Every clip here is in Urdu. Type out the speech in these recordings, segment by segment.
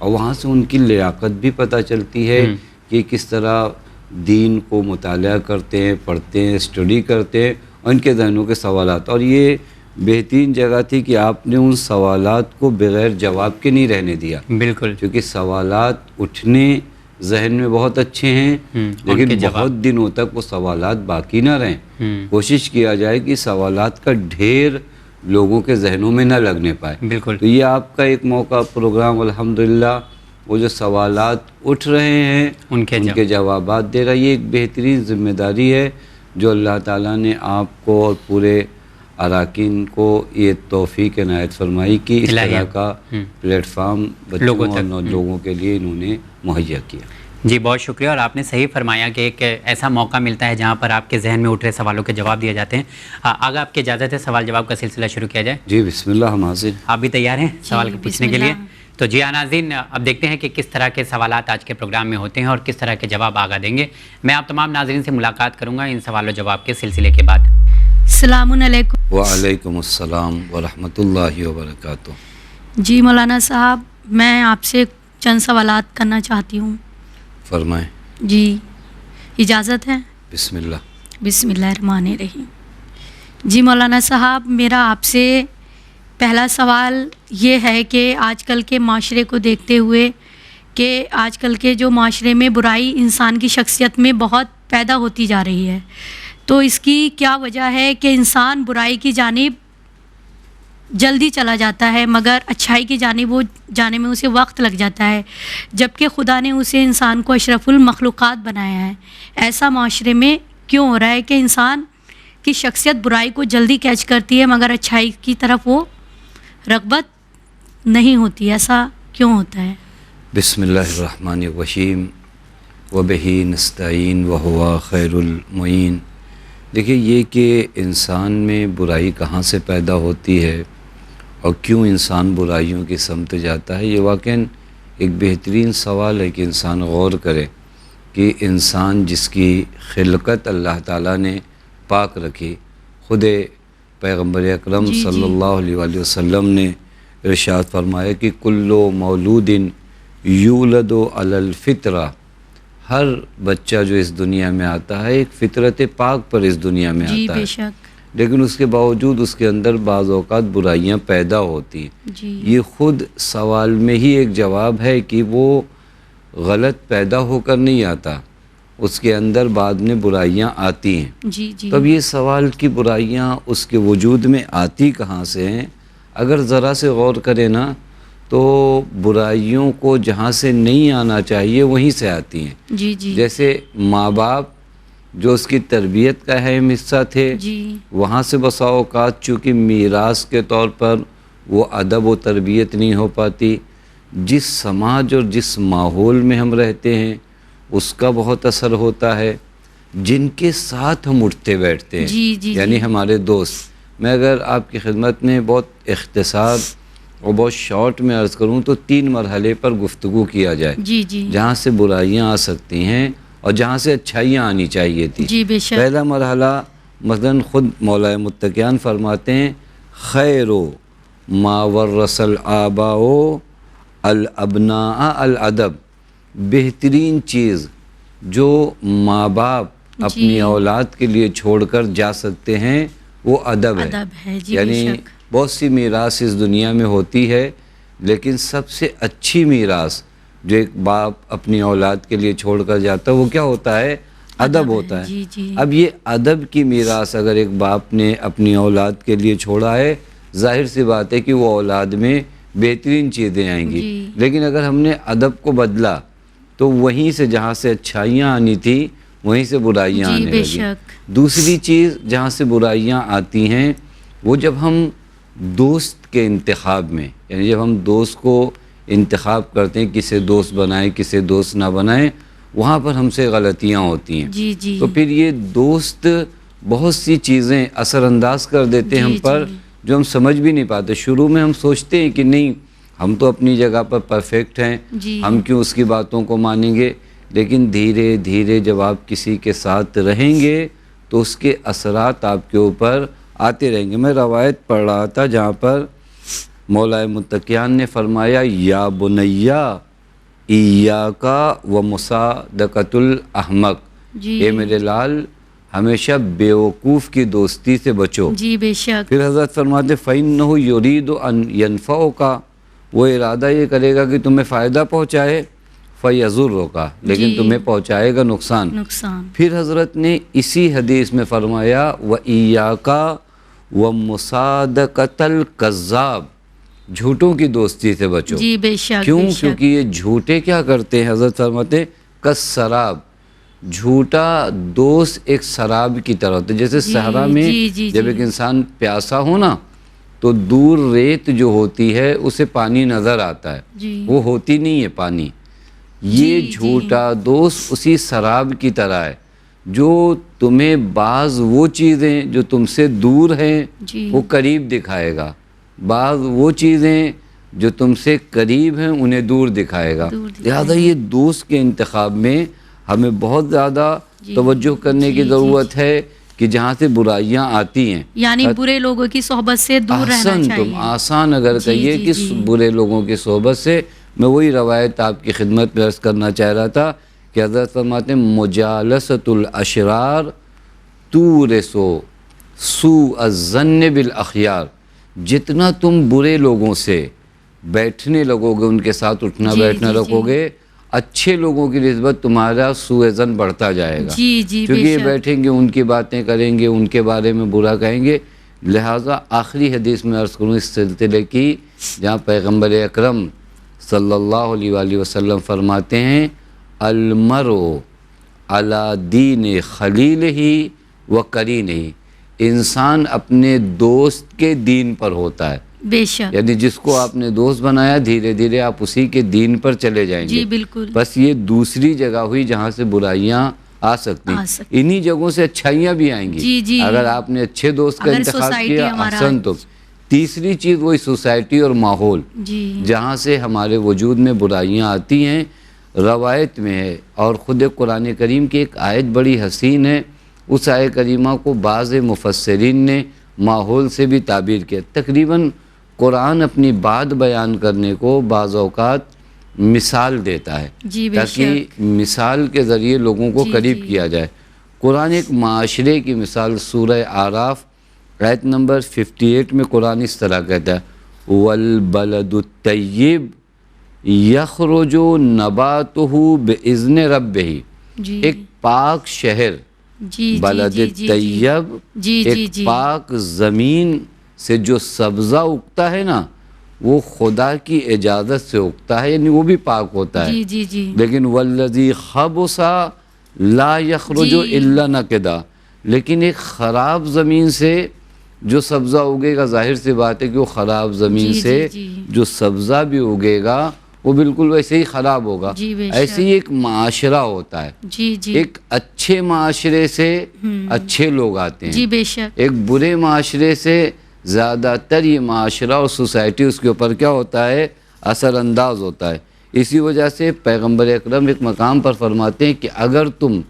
اور وہاں سے ان کی لیاقت بھی پتہ چلتی ہے کہ کس طرح دین کو مطالعہ کرتے ہیں، پڑھتے ہیں، اسٹڈی کرتے ہیں، اور ان کے ذہنوں کے سوالات. اور یہ بہترین جگہ تھی کہ آپ نے ان سوالات کو بغیر جواب کے نہیں رہنے دیا. بالکل. کیونکہ سوالات اٹھنے ذہن میں بہت اچھے ہیں، لیکن بہت دنوں تک وہ سوالات باقی نہ رہیں. کوشش کیا جائے کہ سوالات کا ڈھیر لوگوں کے ذہنوں میں نہ لگنے پائے. بالکل. تو یہ آپ کا ایک موقع پروگرام الحمدللہ وہ جو سوالات اٹھ رہے ہیں ان کے جوابات دے رہا. یہ ایک بہترین ذمہ داری ہے جو اللہ تعالیٰ نے آپ کو اور پورے اراکین کو یہ توفیق عنایت فرمائی کہ اس طرح کا پلیٹ فارم بچوں اور لوگوں کے لیے انہوں نے مہیا کیا. جی بہت شکریہ. اور آپ نے صحیح فرمایا کہ ایک ایسا موقع ملتا ہے جہاں پر آپ کے ذہن میں اٹھ رہے سوالوں کے جواب دیے جاتے ہیں. آگے آپ کی اجازت ہے سوال جواب کا سلسلہ شروع کیا جائے؟ جی بسم اللہ. ہم حاضر. آپ بھی تیار ہیں سوال پوچھنے کے لیے؟ تو جی ناظرین، اب دیکھتے ہیں کہ کس طرح کے سوالات آج کے پروگرام میں ہوتے ہیں اور کس طرح کے جواب آگا دیں گے. میں آپ تمام ناظرین سے ملاقات کروں گا ان سوال و جواب کے سلسلے کے بعد. السلام علیکم. وعلیکم السلام ورحمۃ اللہ وبرکاتہ. جی مولانا صاحب، میں آپ سے چند سوالات کرنا چاہتی ہوں. فرمائیں. جی اجازت ہے؟ بسم اللہ. بسم اللہ الرحمن الرحیم. جی مولانا صاحب، میرا آپ سے پہلا سوال یہ ہے کہ آج کل کے معاشرے کو دیکھتے ہوئے کہ آج کل کے جو معاشرے میں برائی انسان کی شخصیت میں بہت پیدا ہوتی جا رہی ہے، تو اس کی کیا وجہ ہے کہ انسان برائی کی جانب جلدی چلا جاتا ہے مگر اچھائی کی جانب وہ جانے میں اسے وقت لگ جاتا ہے، جبکہ خدا نے اسے انسان کو اشرف المخلوقات بنایا ہے؟ ایسا معاشرے میں کیوں ہو رہا ہے کہ انسان کی شخصیت برائی کو جلدی کیچ کرتی ہے مگر اچھائی کی طرف وہ رغبت نہیں ہوتی؟ ایسا کیوں ہوتا ہے؟ بسم اللہ الرحمن الرحیم. وبہ نستعین وہو خیر المعین. دیکھیے یہ کہ انسان میں برائی کہاں سے پیدا ہوتی ہے اور کیوں انسان برائیوں کی سمت جاتا ہے، یہ واقعاً ایک بہترین سوال ہے کہ انسان غور کرے کہ انسان جس کی خلقت اللہ تعالیٰ نے پاک رکھی. خود پیغمبر اکرم صلی اللہ علیہ وآلہ وسلم نے ارشاد فرمایا کہ کل مولود یولد علی الفطرہ. ہر بچہ جو اس دنیا میں آتا ہے ایک فطرت پاک پر اس دنیا میں آتا ہے، بے شک. لیکن اس کے باوجود اس کے اندر بعض اوقات برائیاں پیدا ہوتی ہیں. یہ خود سوال میں ہی ایک جواب ہے کہ وہ غلط پیدا ہو کر نہیں آتا، اس کے اندر بعد میں برائیاں آتی ہیں. تب یہ سوال کہ برائیاں اس کے وجود میں آتی کہاں سے ہیں، اگر ذرا سے غور کریں نا تو برائیوں کو جہاں سے نہیں آنا چاہیے وہیں سے آتی ہیں. جیسے ماں باپ جو اس کی تربیت کا اہم حصہ تھے، وہاں سے بسا اوقات چونکہ میراث کے طور پر وہ ادب و تربیت نہیں ہو پاتی. جس سماج اور جس ماحول میں ہم رہتے ہیں اس کا بہت اثر ہوتا ہے. جن کے ساتھ ہم اٹھتے بیٹھتے ہیں یعنی ہمارے دوست. میں اگر آپ کی خدمت میں بہت اختصار اور بہت شارٹ میں عرض کروں تو 3 مرحلے پر گفتگو کیا جائے جہاں سے برائیاں آ سکتی ہیں اور جہاں سے اچھائیاں آنی چاہیے تھی. پہلا مرحلہ مثلاً خود مولا متقیان فرماتے ہیں خیر ما ورث الآباء الابناء الادب. بہترین چیز جو ماں باپ اپنی اولاد کے لیے چھوڑ کر جا سکتے ہیں وہ ادب ہے. یعنی بہت سی میراث اس دنیا میں ہوتی ہے لیکن سب سے اچھی میراث جو ایک باپ اپنی اولاد کے لیے چھوڑ کر جاتا ہے وہ کیا ہوتا ہے؟ ادب ہوتا ہے. اب یہ ادب کی میراث اگر ایک باپ نے اپنی اولاد کے لیے چھوڑا ہے، ظاہر سی بات ہے کہ وہ اولاد میں بہترین چیزیں آئیں گی. لیکن اگر ہم نے ادب کو بدلا تو وہیں سے جہاں سے اچھائیاں آنی تھی وہیں سے برائیاں آنے لگیں. دوسری چیز جہاں سے برائیاں آتی ہیں وہ جب ہم دوست کے انتخاب میں، یعنی جب ہم دوست کو انتخاب کرتے ہیں کسے دوست بنائیں کسے دوست نہ بنائیں، وہاں پر ہم سے غلطیاں ہوتی ہیں. تو پھر یہ دوست بہت سی چیزیں اثر انداز کر دیتے ہیں ہم پر جو ہم سمجھ بھی نہیں پاتے. شروع میں ہم سوچتے ہیں کہ نہیں ہم تو اپنی جگہ پر پرفیکٹ ہیں، ہم کیوں اس کی باتوں کو مانیں گے. لیکن دھیرے دھیرے جب آپ کسی کے ساتھ رہیں گے تو اس کے اثرات آپ کے اوپر آتے رہیں گے. میں روایت پڑھ رہا تھا جہاں پر مولا متقیان نے فرمایا یا بنیا ایاکا و مصادقۃ الاحمق، جی اے میرے لال ہمیشہ بیوقوف کی دوستی سے بچو۔ جی بے شک، پھر حضرت فرماتے فَإِنَّهُ يُرِيدُ أَن يَنفَعُكَ، وہ ارادہ یہ کرے گا کہ تمہیں فائدہ پہنچائے، فَيَضُرُّكَ، لیکن جی تمہیں پہنچائے گا نقصان۔ پھر حضرت نے اسی حدیث میں فرمایا وَإِيَّاكَ وَمُصَادَقَةَ الْكَذَّابِ، جھوٹوں کی دوستی سے بچو۔ جی بے شک، کیوں؟ بے شک، کیونکہ یہ جھوٹے کیا کرتے ہیں، حضرت فرماتے ہیں کالسراب، جھوٹا دوست ایک سراب کی طرح ہوتا ہے۔ جیسے جی، صحرا میں جی، جی، جب جی۔ ایک انسان پیاسا ہو نا تو دور ریت جو ہوتی ہے اسے پانی نظر آتا ہے، جی وہ ہوتی نہیں ہے پانی۔ یہ جی، جھوٹا دوست اسی سراب کی طرح ہے جو تمہیں بعض وہ چیزیں جو تم سے دور ہیں جی وہ قریب دکھائے گا، بعض وہ چیزیں جو تم سے قریب ہیں انہیں دور دکھائے گا۔ دور دکھائے لہذا یہ دوست کے انتخاب میں ہمیں بہت زیادہ جی، توجہ کرنے کی جی، ضرورت ہے کہ جہاں سے برائیاں آتی ہیں، یعنی برے لوگوں کی صحبت سے دور رہنا احسن چاہیے۔ تم آسان اگر جی، کہیے جی، کہ جی۔ برے لوگوں کی صحبت سے، میں وہی روایت آپ کی خدمت میں عرض کرنا چاہ رہا تھا کہ حضرت فرماتے ہیں مجالست الاشرار تورث سوء الظن بالاخیار، جتنا تم برے لوگوں سے بیٹھنے لگو گے، ان کے ساتھ اٹھنا جی، بیٹھنا جی، رکھو گے، اچھے لوگوں کی نسبت تمہارا سوء ظن بڑھتا جائے گا۔ جی جی کیونکہ بے یہ شک، بیٹھیں گے ان کی باتیں کریں گے، ان کے بارے میں برا کہیں گے۔ لہٰذا آخری حدیث میں عرض کروں اس سلسلے کی، جہاں پیغمبر اکرم صلی اللہ علیہ وآلہ وسلم فرماتے ہیں المرء علی دین خلیلہ و قرینہ، انسان اپنے دوست کے دین پر ہوتا ہے، بے شک، یعنی جس کو آپ نے دوست بنایا دھیرے دھیرے آپ اسی کے دین پر چلے جائیں گے۔ جی بالکل، بس یہ دوسری جگہ ہوئی جہاں سے برائیاں آ سکتی ہیں، انہی جگہوں سے اچھائیاں بھی آئیں گی۔ جی جی، اگر آپ نے اچھے دوست کا اگر انتخاب سوسائٹی کیا ہمارا، احسن تو۔ تیسری چیز وہی سوسائٹی اور ماحول جی جہاں سے ہمارے وجود میں برائیاں آتی ہیں۔ روایت میں ہے اور خود قرآن کریم کی ایک آیت بڑی حسین ہے، اس آیت کریمہ کو بعض مفسرین نے ماحول سے بھی تعبیر کیا۔ تقریباً قرآن اپنی بات بیان کرنے کو بعض اوقات مثال دیتا ہے جی بے تاکہ شک، مثال کے ذریعے لوگوں کو جی، قریب جی۔ کیا کیا جائے۔ قرآن ایک معاشرے کی مثال سورہ اعراف آیت نمبر 58 میں قرآن اس طرح کہتا ہے وَالْبَلَدُ الطَّيِّبُ يَخْرُجُ نَبَاتُهُ بِإِذْنِ رَبِّهِ، جی ایک پاک شہر جی بلد جی جی طیب، جی جی ایک جی، پاک زمین سے جو سبزہ اگتا ہے نا وہ خدا کی اجازت سے اگتا ہے، یعنی وہ بھی پاک ہوتا ہے۔ جی جی جی، لیکن والذی خبث لا یخرج جی۔ الا نقدا، لیکن ایک خراب زمین سے جو سبزہ اگے گا، ظاہر سی بات ہے کہ وہ خراب زمین جی، سے جی، جی۔ جو سبزہ بھی اگے گا وہ بالکل ویسے ہی خراب ہوگا۔ جی بے ایسے شک، ہی ایک معاشرہ ہوتا ہے، جی جی، ایک اچھے معاشرے سے اچھے لوگ آتے ہیں، جی بے شک، ایک برے معاشرے سے زیادہ تر یہ معاشرہ اور سوسائٹی اس کے اوپر کیا ہوتا ہے، اثر انداز ہوتا ہے۔ اسی وجہ سے پیغمبر اکرم ایک مقام پر فرماتے ہیں کہ اگر تم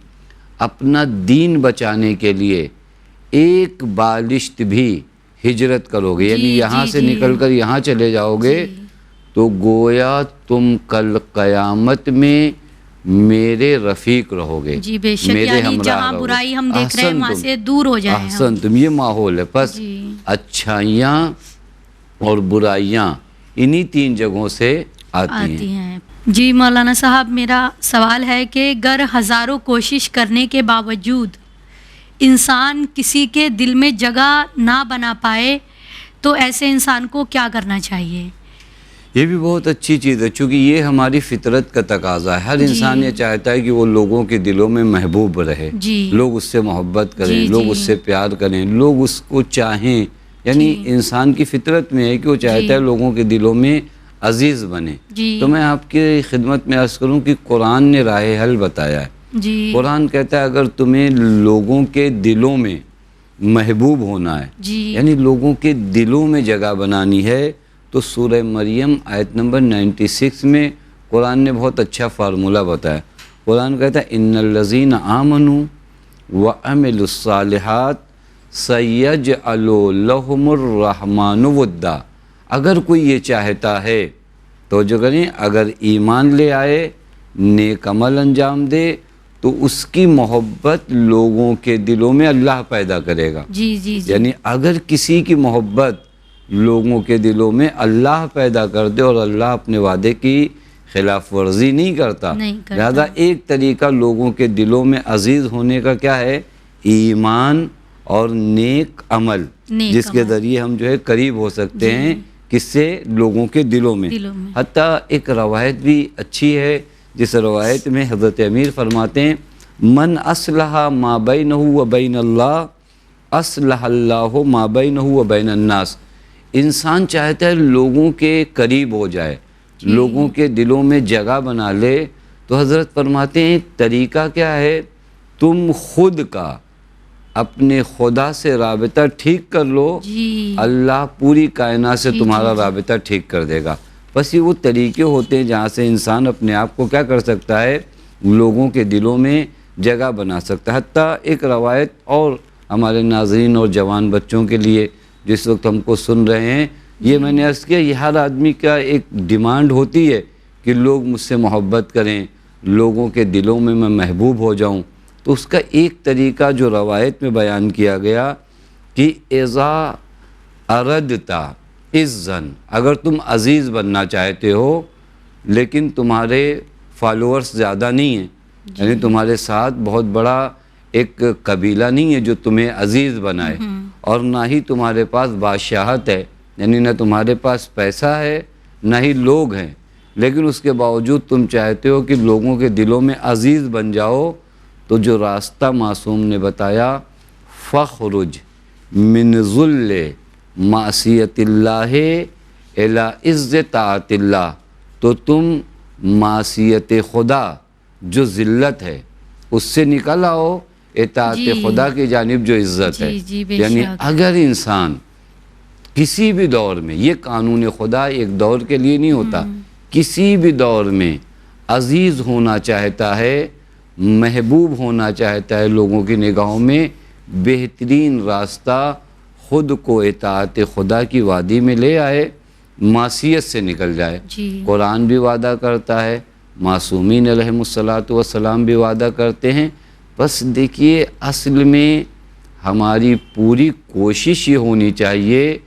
اپنا دین بچانے کے لیے ایک بالشت بھی ہجرت کرو گے، یعنی جی، یہاں جی، سے جی۔ نکل کر یہاں چلے جاؤ گے، جی۔ تو گویا تم کل قیامت میں میرے رفیق رہو گے، جی بے شک، میرے یعنی ہمراہ جہاں رہو گے۔ برائی ہم دیکھ رہے ہیں احسن وہاں تم، سے دور ہو جائیں ہم۔ احسن تم، یہ ماحول ہے۔ بس جی اچھائیاں اور برائیاں انہی تین جگہوں سے آتی ہیں۔ جی مولانا صاحب، میرا سوال ہے کہ اگر ہزاروں کوشش کرنے کے باوجود انسان کسی کے دل میں جگہ نہ بنا پائے تو ایسے انسان کو کیا کرنا چاہیے؟ یہ بھی بہت اچھی چیز ہے، چونکہ یہ ہماری فطرت کا تقاضا ہے۔ ہر انسان یہ چاہتا ہے کہ وہ لوگوں کے دلوں میں محبوب رہے، جی لوگ اس سے محبت کریں، جی، لوگ جی۔ اس سے پیار کریں، لوگ اس کو چاہیں، یعنی جی۔ انسان کی فطرت میں ہے کہ وہ چاہتا ہے لوگوں کے دلوں میں عزیز بنے۔ جی تو میں آپ کی خدمت میں عرض کروں کہ قرآن نے راہ حل بتایا ہے۔ جی قرآن کہتا ہے اگر تمہیں لوگوں کے دلوں میں محبوب ہونا ہے، جی یعنی لوگوں کے دلوں میں جگہ بنانی ہے، تو سورہ مریم آیت نمبر 96 میں قرآن نے بہت اچھا فارمولہ بتایا۔ قرآن کہتا ہے ان الذین آمنوا وعملوا الصالحات سیجعل لهم الرحمن ودا، اگر کوئی یہ چاہتا ہے توجہ کریں، اگر ایمان لے آئے، نیک عمل انجام دے تو اس کی محبت لوگوں کے دلوں میں اللہ پیدا کرے گا. جی جی جی. یعنی اگر کسی کی محبت لوگوں کے دلوں میں اللہ پیدا کر دے، اور اللہ اپنے وعدے کی خلاف ورزی نہیں کرتا، لہذا ایک طریقہ لوگوں کے دلوں میں عزیز ہونے کا کیا ہے؟ ایمان اور نیک عمل، جس کے ذریعے ہم جو ہے قریب ہو سکتے ہیں کس سے؟ لوگوں کے دلوں میں. حتیٰ ایک روایت بھی اچھی ہے، جس روایت میں حضرت امیر فرماتے ہیں من اصلح ما بینہ و بین اللہ اصلح اللہ ما بینہ و بین الناس. انسان چاہتا ہے لوگوں کے قریب ہو جائے، لوگوں کے دلوں میں جگہ بنا لے، تو حضرت فرماتے ہیں طریقہ کیا ہے؟ تم خود کا اپنے خدا سے رابطہ ٹھیک کر لو، اللہ پوری کائنات سے تمہارا رابطہ ٹھیک کر دے گا. بس یہ وہ طریقے ہوتے ہیں جہاں سے انسان اپنے آپ کو کیا کر سکتا ہے؟ لوگوں کے دلوں میں جگہ بنا سکتا ہے. حتیٰ ایک روایت اور ہمارے ناظرین اور جوان بچوں کے لیے جس وقت ہم کو سن رہے ہیں، یہ میں نے عرض کیا، یہ ہر آدمی کا ایک ڈیمانڈ ہوتی ہے کہ لوگ مجھ سے محبت کریں، لوگوں کے دلوں میں محبوب ہو جاؤں. تو اس کا ایک طریقہ جو روایت میں بیان کیا گیا کہ اذا اردتا عزن، اگر تم عزیز بننا چاہتے ہو لیکن تمہارے فالوورز زیادہ نہیں ہیں، یعنی تمہارے ساتھ بہت بڑا ایک قبیلہ نہیں ہے جو تمہیں عزیز بنائے، اور نہ ہی تمہارے پاس بادشاہت ہے، یعنی نہ تمہارے پاس پیسہ ہے نہ ہی لوگ ہیں، لیکن اس کے باوجود تم چاہتے ہو کہ لوگوں کے دلوں میں عزیز بن جاؤ، تو جو راستہ معصوم نے بتایا فخرج من ذل معصیت اللہ الی عز طاعت اللہ، تو تم معصیت خدا جو ذلت ہے اس سے نکل آؤ اطاعت خدا کی جانب جو عزت ہے. یعنی اگر انسان کسی بھی دور میں، یہ قانون خدا ایک دور کے لیے نہیں ہوتا، کسی بھی دور میں عزیز ہونا چاہتا ہے، محبوب ہونا چاہتا ہے لوگوں کی نگاہوں میں، بہترین راستہ خود کو اطاعت خدا کی وادی میں لے آئے، معصیت سے نکل جائے. قرآن بھی وعدہ کرتا ہے، معصومین علیہم الصلاۃ والسلام بھی وعدہ کرتے ہیں. بس دیکھیے اصل میں ہماری پوری کوشش یہ ہونی چاہیے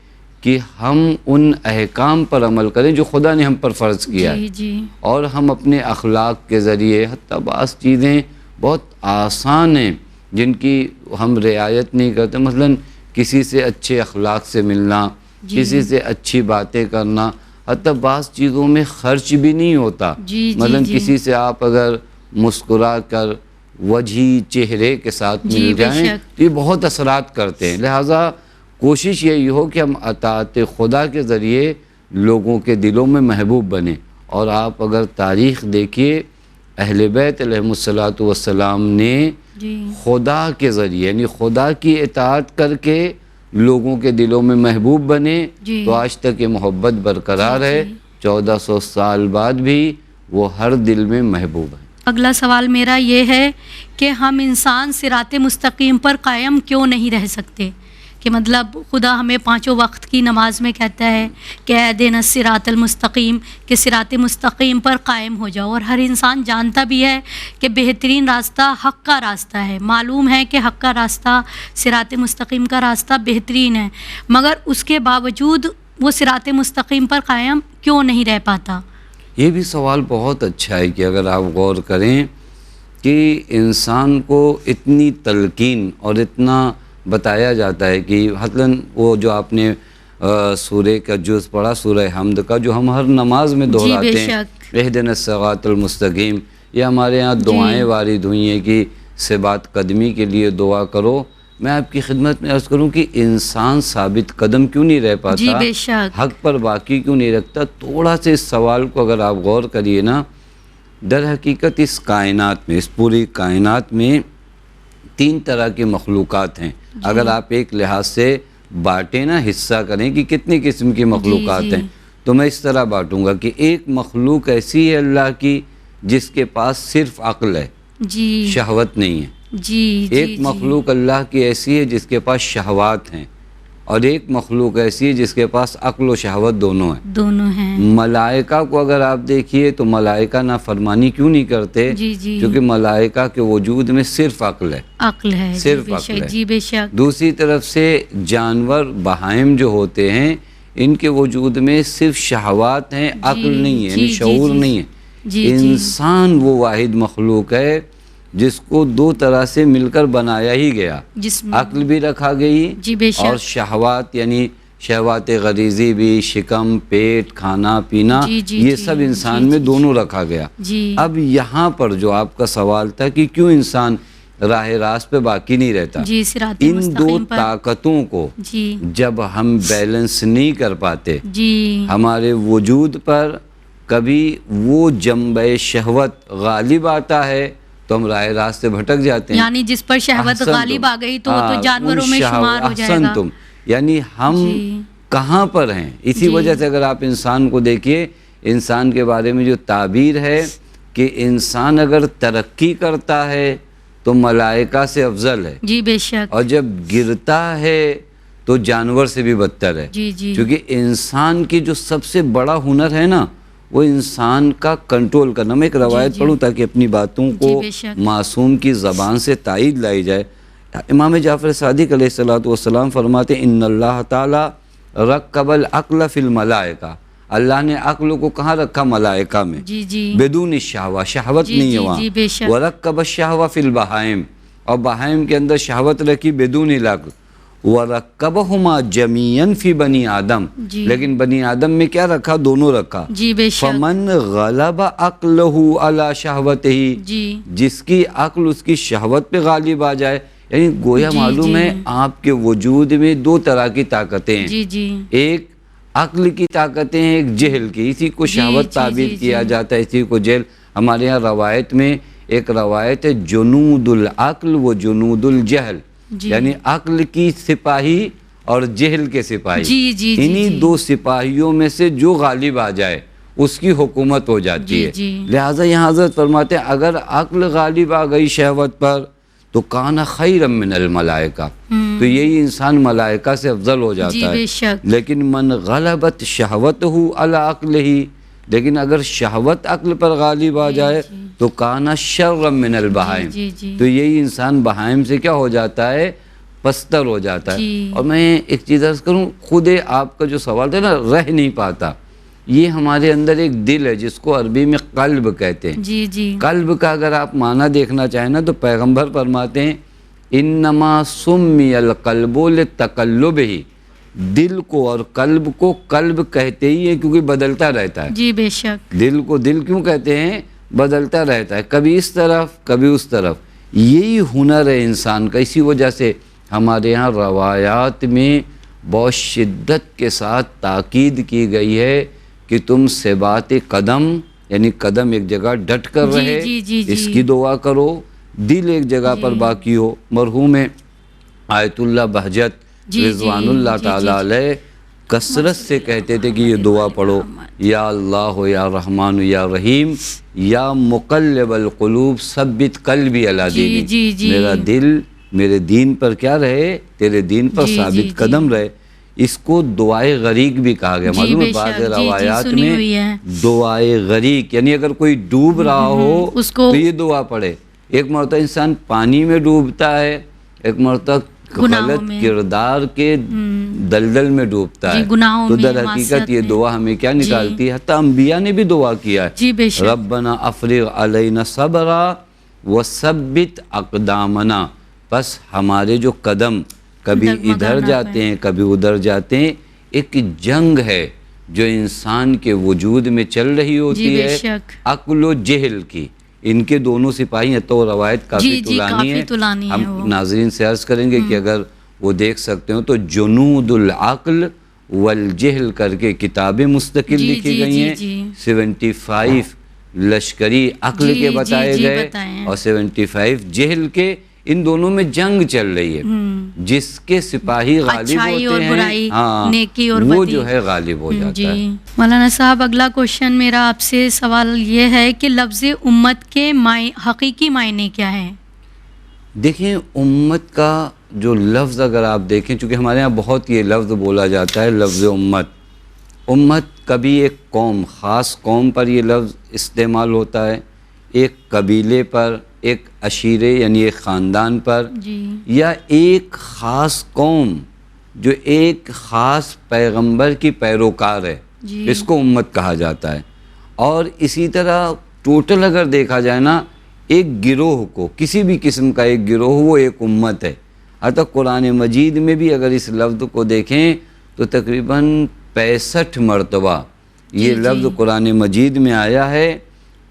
کہ ہم ان احکام پر عمل کریں جو خدا نے ہم پر فرض کیا ہے، اور ہم اپنے اخلاق کے ذریعے، حتیٰ بعض چیزیں بہت آسان ہیں جن کی ہم رعایت نہیں کرتے، مثلاً کسی سے اچھے اخلاق سے ملنا، کسی سے اچھی باتیں کرنا، حتیٰ بعض چیزوں میں خرچ بھی نہیں ہوتا. مثلاً کسی سے آپ اگر مسکرا کر وجہی چہرے کے ساتھ مل جائیں تو یہ بہت اثرات کرتے ہیں. لہٰذا کوشش یہی ہو کہ ہم اطاعت خدا کے ذریعے لوگوں کے دلوں میں محبوب بنیں. اور آپ اگر تاریخ دیکھیے، اہل بیت علیہم الصلاۃ والسلام نے خدا کے ذریعے، یعنی خدا کی اطاعت کر کے لوگوں کے دلوں میں محبوب بنے، تو آج تک یہ محبت برقرار ہے. 1400 سال بعد بھی وہ ہر دل میں محبوب ہے. اگلا سوال میرا یہ ہے کہ ہم انسان صراط مستقیم پر قائم کیوں نہیں رہ سکتے؟ کہ مطلب خدا ہمیں 5 وقت کی نماز میں کہتا ہے کہ اہدنا الصراط المستقیم، کہ صراط مستقیم پر قائم ہو جاؤ، اور ہر انسان جانتا بھی ہے کہ بہترین راستہ حق کا راستہ ہے، معلوم ہے کہ حق کا راستہ، صراط مستقیم کا راستہ بہترین ہے، مگر اس کے باوجود وہ صراط مستقیم پر قائم کیوں نہیں رہ پاتا؟ یہ بھی سوال بہت اچھا ہے کہ اگر آپ غور کریں کہ انسان کو اتنی تلقین اور اتنا بتایا جاتا ہے کہ مثلاً وہ جو آپ نے سورہ کا جز پڑھا، سورہ حمد کا، جو ہم ہر نماز میں دہراتے ہیں، اہدنا الصراط المستقیم، یہ ہمارے ہاں دعائیں وارد ہوئی ہیں کہ ثبات قدمی کے لیے دعا کرو. میں آپ کی خدمت میں عرض کروں کہ انسان ثابت قدم کیوں نہیں رہ پاتا، حق پر باقی کیوں نہیں رکھتا؟ تھوڑا سے اس سوال کو اگر آپ غور کریے نا، در حقیقت اس کائنات میں، اس پوری کائنات میں 3 طرح کی مخلوقات ہیں. اگر آپ ایک لحاظ سے بانٹیں نا، حصہ کریں کہ کتنی قسم کی مخلوقات ہیں، تو میں اس طرح بانٹوں گا کہ ایک مخلوق ایسی ہے اللہ کی جس کے پاس صرف عقل ہے، شہوت نہیں ہے. ایک مخلوق اللہ کی ایسی ہے جس کے پاس شہوات ہیں، اور ایک مخلوق ایسی ہے جس کے پاس عقل و شہوت دونوں ہیں. دونوں ہیں. ملائکہ کو اگر آپ دیکھیے تو ملائکہ نافرمانی کیوں نہیں کرتے؟ جی جی. کیونکہ ملائکہ کے وجود میں صرف عقل ہے. عقل ہے. صرف جی بے عقل ہے. شک. جی بے شک. دوسری طرف سے جانور بہائم جو ہوتے ہیں ان کے وجود میں صرف شہوات ہیں، عقل نہیں ہے، یعنی شعور نہیں ہے. انسان وہ واحد مخلوق ہے جس کو دو طرح سے مل کر بنایا ہی گیا. عقل بھی رکھا گئی جی بے شک. اور شہوات یعنی شہوات غریزی بھی، شکم، پیٹ، کھانا پینا، یہ سب انسان میں دونوں رکھا گیا. اب یہاں پر جو آپ کا سوال تھا کہ کیوں انسان راہ راست پہ باقی نہیں رہتا، ان دو طاقتوں کو جب ہم بیلنس نہیں کر پاتے، ہمارے وجود پر کبھی وہ جنبہ شہوت غالب آتا ہے تو ہم راہ راست سے بھٹک جاتے ہیں. یعنی جس پر شہوت غالب آ گئی تو وہ تو جانوروں میں شمار ہو جائے گا. یعنی ہم کہاں پر ہیں؟ اسی وجہ سے اگر آپ انسان کو دیکھیے، انسان کے بارے میں جو تعبیر ہے کہ انسان اگر ترقی کرتا ہے تو ملائکہ سے افضل ہے. جی بے شک. اور جب گرتا ہے تو جانور سے بھی بدتر ہے. کیونکہ انسان کی جو سب سے بڑا ہنر ہے نا وہ انسان کا کنٹرول کرنا. میں ایک روایت پڑھوں تاکہ اپنی باتوں کو معصوم کی زبان سے تائید لائی جائے. امام جعفر صادق علیہ السلام فرماتے ہیں ان اللہ تعالی رکب العقل فی الملائکہ، اللہ نے عقل کو کہاں رکھا؟ ملائکہ میں. بدون الشہوہ، شہوت نہیں ہے وہاں. ورکب الشہوہ فی البہائم، اور بہائم کے اندر شہوت رکھی بدون العقل. وَرَكَّبَهُمَا جَمِيعًا فِي بنی آدم، لیکن بنی آدم میں کیا رکھا؟ دونوں رکھا. فَمَنْ غَلَبَ عَقْلَهُ عَلَى شَهْوَتِهِ، جس کی عقل اس کی شہوت پہ غالب آ جائے. یعنی گویا معلوم ہے آپ کے وجود میں دو طرح کی طاقتیں ہیں. ایک عقل کی طاقتیں ہیں، ایک جہل کی. اسی کو شہوت تعبیر کیا جاتا ہے، اسی کو جہل. ہمارے ہاں روایت میں ایک روایت ہے جنود العقل و جنود الجہل، یعنی عقل کی سپاہی اور جہل کے سپاہی. انہی دو سپاہیوں میں سے جو غالب آ جائے اس کی حکومت ہو جاتی ہے. لہٰذا یہاں حضرت فرماتے ہیں اگر عقل غالب آ گئی شہوت پر تو کان خیرا من الملائکہ، تو یہی انسان ملائکہ سے افضل ہو جاتا ہے. لیکن من غلبت شہوتہ علی عقلہ، لیکن اگر شہوت عقل پر غالب آ جائے تو کانا شر من البہائم، تو یہی انسان بہائم سے کیا ہو جاتا ہے؟ پستر ہو جاتا ہے. اور میں ایک چیز عرض کروں، خود آپ کا جو سوال تھا نا رہ نہیں پاتا، یہ ہمارے اندر ایک دل ہے جس کو عربی میں قلب کہتے ہیں. قلب کا اگر آپ معنی دیکھنا چاہیں نا تو پیغمبر فرماتے ہیں انما سمی القلب لتقلبہ، دل کو اور قلب کو قلب کہتے ہی ہیں کیونکہ بدلتا رہتا ہے. جی بے شک. دل کو دل کیوں کہتے ہیں؟ بدلتا رہتا ہے، کبھی اس طرف کبھی اس طرف. یہی ہنر ہے انسان کا. اسی وجہ سے ہمارے ہاں روایات میں بہت شدت کے ساتھ تاکید کی گئی ہے کہ تم ثبات قدم، یعنی قدم ایک جگہ ڈٹ کر رہے، اس کی دعا کرو. دل ایک جگہ پر باقی ہو. مرحوم آیت اللہ بہجت رضوان اللہ تعالی علیہ کثرت سے کہتے تھے کہ یہ دعا پڑھو، یا اللہ یا رحمان یا رحیم یا مقلب القلوب ثبت قلبی علی دینک، میرا دل میرے دین پر کیا رہے؟ تیرے دین پر ثابت قدم رہے. اس کو دعائے غریق بھی کہا گیا. معلوم ہے بعض روایات میں دعائے غریق یعنی اگر کوئی ڈوب رہا ہو تو یہ دعا پڑھے. ایک مرتبہ انسان پانی میں ڈوبتا ہے، ایک مرتبہ غلط کردار کے دلدل میں ڈوبتا ہے. تو در حقیقت یہ دعا ہمیں کیا نکالتی ہے؟ حتیٰ انبیاء نے بھی دعا کیا ہے، ربنا افرغ علینا صبرا وثبت اقدامنا. بس ہمارے جو قدم کبھی ادھر جاتے ہیں کبھی ادھر جاتے ہیں، ایک جنگ ہے جو انسان کے وجود میں چل رہی ہوتی ہے، عقل و جہل کی. ان کے دونوں سپاہی ہیں. تو روایت کافی طولانی ہے، ہم ناظرین سے عرض کریں گے کہ اگر وہ دیکھ سکتے ہو تو جنود العقل والجہل کر کے کتابیں مستقل لکھی گئی ہیں. 75 لشکری عقل کے بتائے گئے اور 75 جہل کے. ان دونوں میں جنگ چل رہی ہے. جس کے سپاہی غالب ہوتے ہیں وہ جو ہے غالب ہو جاتا ہے. مولانا صاحب اگلا کوشچن میرا آپ سے سوال یہ ہے کہ لفظ امت کے حقیقی معنی کیا ہے؟ دیکھیں امت کا جو لفظ اگر آپ دیکھیں، چونکہ ہمارے ہاں بہت یہ لفظ بولا جاتا ہے، لفظ امت. امت کبھی ایک قوم، خاص قوم پر یہ لفظ استعمال ہوتا ہے، ایک قبیلے پر، ایک عشیرے یعنی ایک خاندان پر، جی یا ایک خاص قوم جو ایک خاص پیغمبر کی پیروکار ہے، جی اس کو امت کہا جاتا ہے. اور اسی طرح ٹوٹل اگر دیکھا جائے نا، ایک گروہ کو، کسی بھی قسم کا ایک گروہ، وہ ایک امت ہے. حتی قرآن مجید میں بھی اگر اس لفظ کو دیکھیں تو تقریباً 65 مرتبہ یہ جی لفظ جی قرآن مجید میں آیا ہے.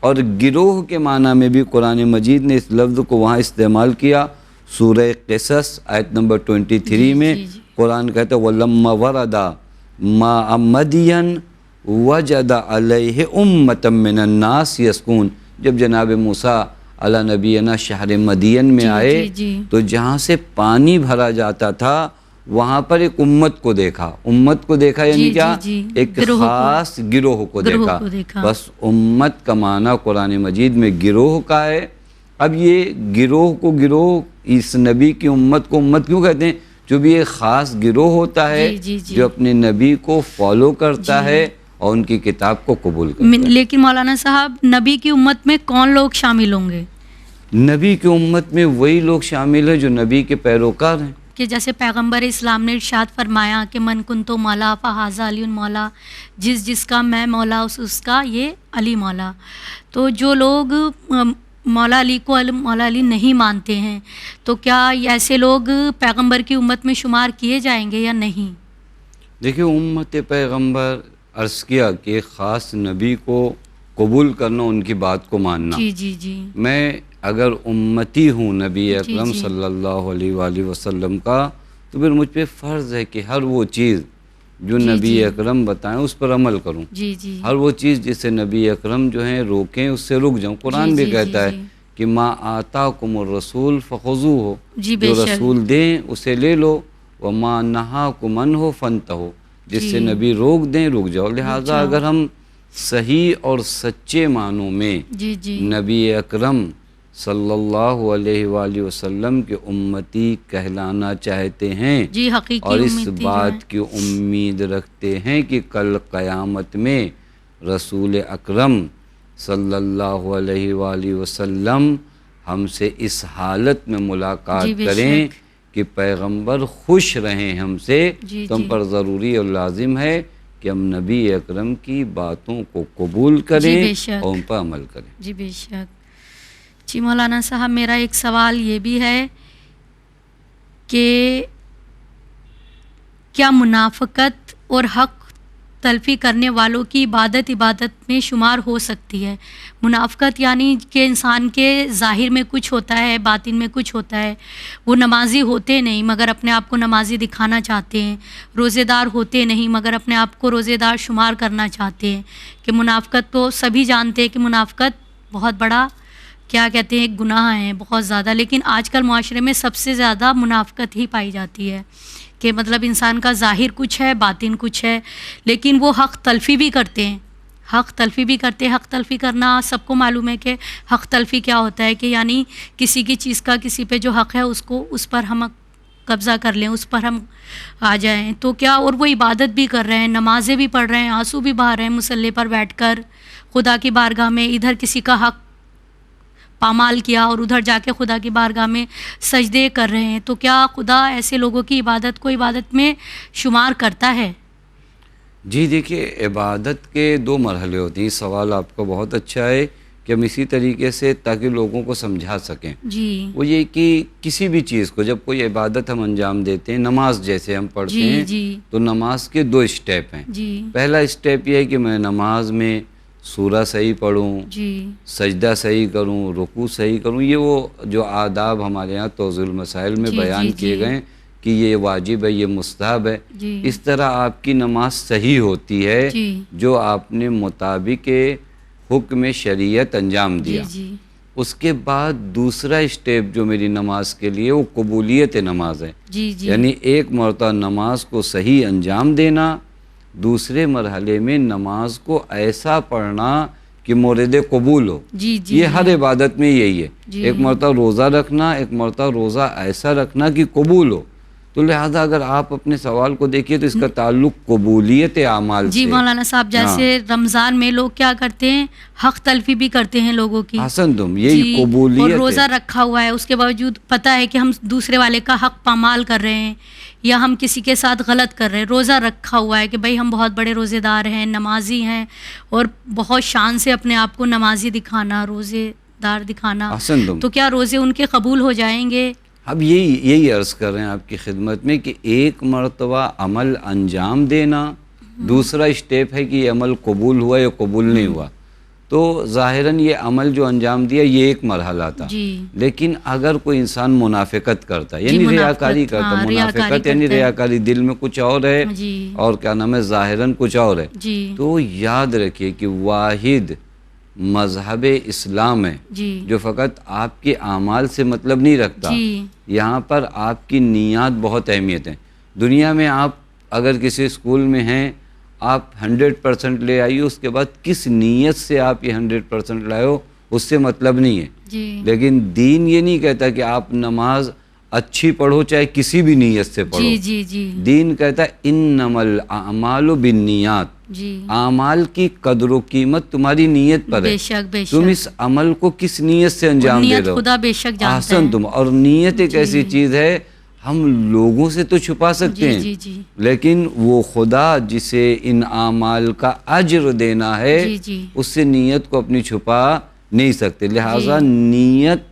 اور گروہ کے معنی میں بھی قرآن مجید نے اس لفظ کو وہاں استعمال کیا. سورہ قصص آیت نمبر 23 میں جی جی قرآن کہتا ہے وَلَمَّا وَرَدَ مَاءَ مَدْيَنَ وَجَدَ عَلَيْهِ أُمَّةً مِّنَ النَّاسِ يَسْقُونَ. جب جناب موسیٰ علی نبینا شہر مدین میں جی آئے جی جی تو جہاں سے پانی بھرا جاتا تھا وہاں پر ایک امت کو دیکھا. امت کو دیکھا یعنی جی کیا؟ جی جی ایک گروہ کو، خاص گروہ کو گروہ دیکھا. کو دیکھا. بس امت کا معنی قرآن مجید میں گروہ کا ہے. اب یہ گروہ کو گروہ، اس نبی کی امت کو امت کیوں کہتے ہیں؟ جو بھی ایک خاص گروہ ہوتا ہے جی جی جی جو اپنے نبی کو فالو کرتا جی. ہے اور ان کی کتاب کو قبول کرتا ہے. لیکن مولانا صاحب، نبی کی امت میں کون لوگ شامل ہوں گے؟ نبی کی امت میں وہی لوگ شامل ہیں جو نبی کے پیروکار ہیں. کہ جیسے پیغمبر اسلام نے ارشاد فرمایا کہ من کنتو مولا فہذا علی مولا، جس جس کا میں مولا اس کا یہ علی مولا. تو جو لوگ مولا علی کو مولا علی نہیں مانتے ہیں تو کیا ایسے لوگ پیغمبر کی امت میں شمار کیے جائیں گے یا نہیں؟ دیکھیے، امت پیغمبر عرض کیا کہ ایک خاص نبی کو قبول کرنا، ان کی بات کو ماننا. جی جی جی میں اگر امتی ہوں نبی جی اکرم جی صلی اللہ علیہ وآلہ وسلم کا، تو پھر مجھ پہ فرض ہے کہ ہر وہ چیز جو جی نبی جی اکرم بتائیں اس پر عمل کروں. جی جی ہر وہ چیز جسے نبی اکرم جو ہیں روکیں اس سے رک جاؤں. قرآن بھی جی کہتا ہے جی کہ ما آتاکم الرسول فخذوہ، جی بے جو شک. رسول دیں اسے لے لو. وما نہاکم عنہ فانتہوا، جس سے جی نبی روک دیں رک جاؤ. لہٰذا جاؤ. اگر ہم صحیح اور سچے معنوں میں جی جی نبی اکرم صلی اللہ علیہ وآلہ وسلم کے امتی کہلانا چاہتے ہیں جی حقیقی اور اس امتی جو ہے. بات کی امید رکھتے ہیں کہ کل قیامت میں رسول اکرم صلی اللہ علیہ وآلہ وسلم ہم سے اس حالت میں ملاقات جی بے کریں شک. کہ پیغمبر خوش رہیں ہم سے. جی تو ہم جی پر ضروری اور لازم ہے کہ ہم نبی اکرم کی باتوں کو قبول کریں بے شک. اور ان پر عمل کریں. جی بے شک. جی مولانا صاحب، میرا ایک سوال یہ بھی ہے کہ کیا منافقت اور حق تلفی کرنے والوں کی عبادت میں شمار ہو سکتی ہے؟ منافقت یعنی کہ انسان کے ظاہر میں کچھ ہوتا ہے، باطن میں کچھ ہوتا ہے. وہ نمازی ہوتے نہیں مگر اپنے آپ کو نمازی دکھانا چاہتے ہیں، روزے دار ہوتے نہیں مگر اپنے آپ کو روزے دار شمار کرنا چاہتے ہیں. کہ منافقت تو سبھی جانتے ہیں کہ منافقت بہت بڑا کیا کہتے ہیں ایک گناہ ہے، بہت زیادہ. لیکن آج کل معاشرے میں سب سے زیادہ منافقت ہی پائی جاتی ہے کہ مطلب انسان کا ظاہر کچھ ہے، باطن کچھ ہے، لیکن وہ حق تلفی بھی کرتے ہیں. حق تلفی بھی کرتے ہیں. حق تلفی کرنا سب کو معلوم ہے کہ حق تلفی کیا ہوتا ہے، کہ یعنی کسی کی چیز کا کسی پہ جو حق ہے اس پر ہم قبضہ کر لیں، اس پر ہم آ جائیں. تو کیا اور وہ عبادت بھی کر رہے ہیں، نمازیں بھی پڑھ رہے ہیں، آنسو بھی بہا رہے ہیں مصلی پر بیٹھ کر خدا کی بارگاہ میں، ادھر کسی کا حق پامال کیا اور ادھر جا کے خدا کی بارگاہ میں سجدے کر رہے ہیں. تو کیا خدا ایسے لوگوں کی عبادت کو عبادت میں شمار کرتا ہے؟ جی دیکھیے، عبادت کے 2 مرحلے ہوتے ہیں. سوال آپ کا بہت اچھا ہے کہ ہم اسی طریقے سے تاکہ لوگوں کو سمجھا سکیں. جی وہ یہ کہ کسی بھی چیز کو جب کوئی عبادت ہم انجام دیتے ہیں، نماز جیسے ہم پڑھتے جی ہیں جی تو نماز کے 2 اسٹیپ ہیں. جی پہلا اسٹیپ یہ ہے کہ میں نماز میں سورہ صحیح پڑھوں، جی سجدہ صحیح کروں، رکوع صحیح کروں. یہ وہ جو آداب ہمارے ہاں توضیح المسائل میں جی بیان جی کیے جی گئے ہیں کہ یہ واجب ہے، یہ مستحب ہے. جی اس طرح آپ کی نماز صحیح ہوتی ہے جی جو آپ نے مطابق حکم شریعت انجام جی دیا. جی اس کے بعد دوسرا اسٹیپ جو میری نماز کے لیے وہ قبولیت نماز ہے. جی جی یعنی ایک مرتبہ نماز کو صحیح انجام دینا، دوسرے مرحلے میں نماز کو ایسا پڑھنا کہ مورد قبول ہو. جی جی یہ ہر عبادت میں یہی ہے. جی. ایک مرتبہ روزہ رکھنا، ایک مرتبہ روزہ ایسا رکھنا کہ قبول ہو. تو لہذا اگر آپ اپنے سوال کو دیکھیے تو اس کا تعلق قبولیت اعمال سے. جی مولانا صاحب، جیسے رمضان میں لوگ کیا کرتے ہیں، حق تلفی بھی کرتے ہیں لوگوں کی. حسن تم یہی قبولیت اور ہے. روزہ رکھا ہوا ہے، اس کے باوجود پتہ ہے کہ ہم دوسرے والے کا حق پامال کر رہے ہیں یا ہم کسی کے ساتھ غلط کر رہے ہیں. روزہ رکھا ہوا ہے کہ بھائی ہم بہت بڑے روزے دار ہیں، نمازی ہیں، اور بہت شان سے اپنے آپ کو نمازی دکھانا، روزے دار دکھانا. حسن تم تو کیا روزے ان کے قبول ہو جائیں گے؟ اب یہی عرض کر رہے ہیں آپ کی خدمت میں کہ ایک مرتبہ عمل انجام دینا، دوسرا اسٹیپ ہے کہ یہ عمل قبول ہوا یا قبول نہیں ہوا. تو ظاہراً یہ عمل جو انجام دیا یہ ایک مرحلہ تھا. لیکن اگر کوئی انسان منافقت کرتا ہے یعنی ریاکاری کرتا ہے، منافقت یعنی ریاکاری، دل میں کچھ اور ہے اور کیا نام ہے ظاہراً کچھ اور ہے، تو یاد رکھیے کہ واحد مذہب اسلام ہے جو فقط آپ کے اعمال سے مطلب نہیں رکھتا. یہاں پر آپ کی نیات بہت اہمیت ہے. دنیا میں آپ اگر کسی اسکول میں ہیں، آپ 100% لے آئیے، اس کے بعد کس نیت سے آپ یہ 100% لائے ہو اس سے مطلب نہیں ہے. لیکن دین یہ نہیں کہتا کہ آپ نماز اچھی پڑھو چاہے کسی بھی نیت سے پڑھو. دین کہتا ہے انما الاعمال بالنیات. اعمال کی قدر و قیمت تمہاری نیت پر ہے. تم اس عمل کو کس نیت سے انجام دے رہے ہو. خدا بے شک جانتا ہے. احسن تم. اور نیت ایک ایسی چیز ہے ہم لوگوں سے تو چھپا سکتے ہیں، لیکن وہ خدا جسے ان اعمال کا اجر دینا ہے اس سے نیت کو اپنی چھپا نہیں سکتے. لہٰذا نیت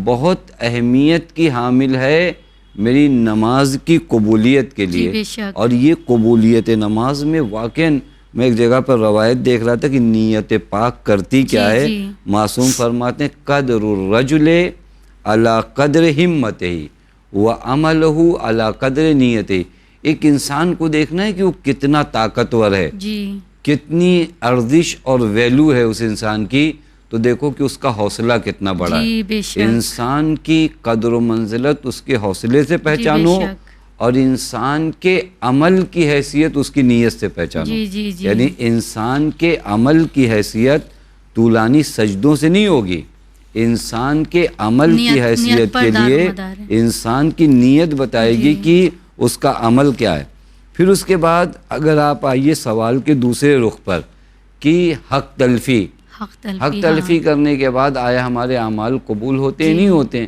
بہت اہمیت کی حامل ہے میری نماز کی قبولیت کے لیے. اور یہ قبولیت نماز میں واقعاً میں ایک جگہ پر روایت دیکھ رہا تھا کہ نیت پاک کرتی کیا ہے. معصوم فرماتے ہیں قدر الرجل علی قدر ہمتہ وعملہ علی قدر نیتہ. ایک انسان کو دیکھنا ہے کہ وہ کتنا طاقتور ہے، کتنی ارزش اور ویلو ہے اس انسان کی، تو دیکھو کہ اس کا حوصلہ کتنا بڑا ہے. انسان کی قدر و منزلت اس کے حوصلے سے پہچانو اور انسان کے عمل کی حیثیت اس کی نیت سے پہچانو. یعنی انسان کے عمل کی حیثیت طولانی سجدوں سے نہیں ہوگی. انسان کے عمل کی حیثیت کے لیے انسان کی نیت بتائے گی کہ اس کا عمل کیا ہے. پھر اس کے بعد اگر آپ آئیے سوال کے دوسرے رخ پر کہ حق تلفی کرنے کے بعد آیا ہمارے اعمال قبول ہوتے ہیں نہیں ہوتے ہیں.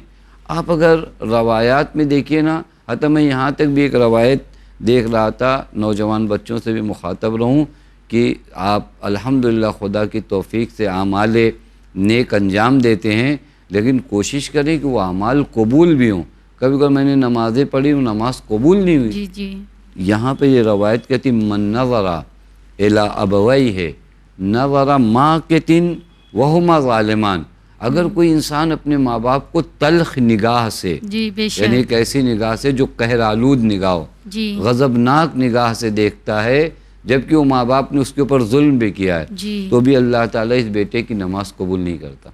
آپ اگر روایات میں دیکھیے نا، حتی میں یہاں تک بھی ایک روایت دیکھ رہا تھا، نوجوان بچوں سے بھی مخاطب رہوں کہ آپ الحمدللہ خدا کی توفیق سے اعمال نیک انجام دیتے ہیں، لیکن کوشش کریں کہ وہ اعمال قبول بھی ہوں. کبھی کبھی میں نے نمازیں پڑھی، وہ نماز قبول نہیں ہوئی. یہاں پہ یہ روایت کہتی من نظر الی ابویہ نظر ماقتن وہما ظالمان. اگر کوئی انسان اپنے ماں باپ کو تلخ نگاہ سے، یعنی ایک ایسی نگاہ سے جو قہر آلود نگاہ ہو، غضبناک نگاہ سے دیکھتا ہے جبکہ وہ ماں باپ نے اس کے اوپر ظلم بھی کیا ہے، تو بھی اللہ تعالیٰ اس بیٹے کی نماز قبول نہیں کرتا.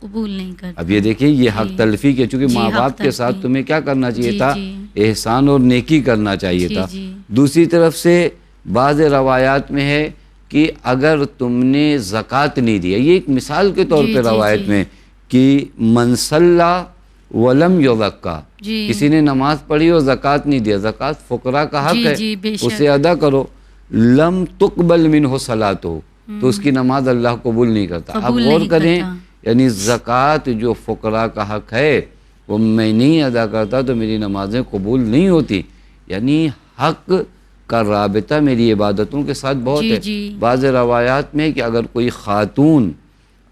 اب یہ دیکھیں یہ حق تلفی کے، چونکہ ماں باپ کے ساتھ تمہیں کیا کرنا چاہیے تھا، احسان اور نیکی کرنا چاہیے تھا. دوسری طرف سے بعض روایات میں ہے کہ اگر تم نے زکوٰۃ نہیں دیا، یہ ایک مثال کے طور پہ روایت میں کہ من صلی ولم یزکا، کسی نے نماز پڑھی اور زکوٰۃ نہیں دیا، زکوٰۃ فقراء کا حق ہے اسے ادا کرو، لم تقبل منہ صلاتہ، تو اس کی نماز اللہ قبول نہیں کرتا. اب غور کریں، یعنی زکوٰۃ جو فقراء کا حق ہے وہ میں نہیں ادا کرتا تو میری نمازیں قبول نہیں ہوتی. یعنی حق کا رابطہ میری عبادتوں کے ساتھ بہت ہے. بعض روایات میں کہ اگر کوئی خاتون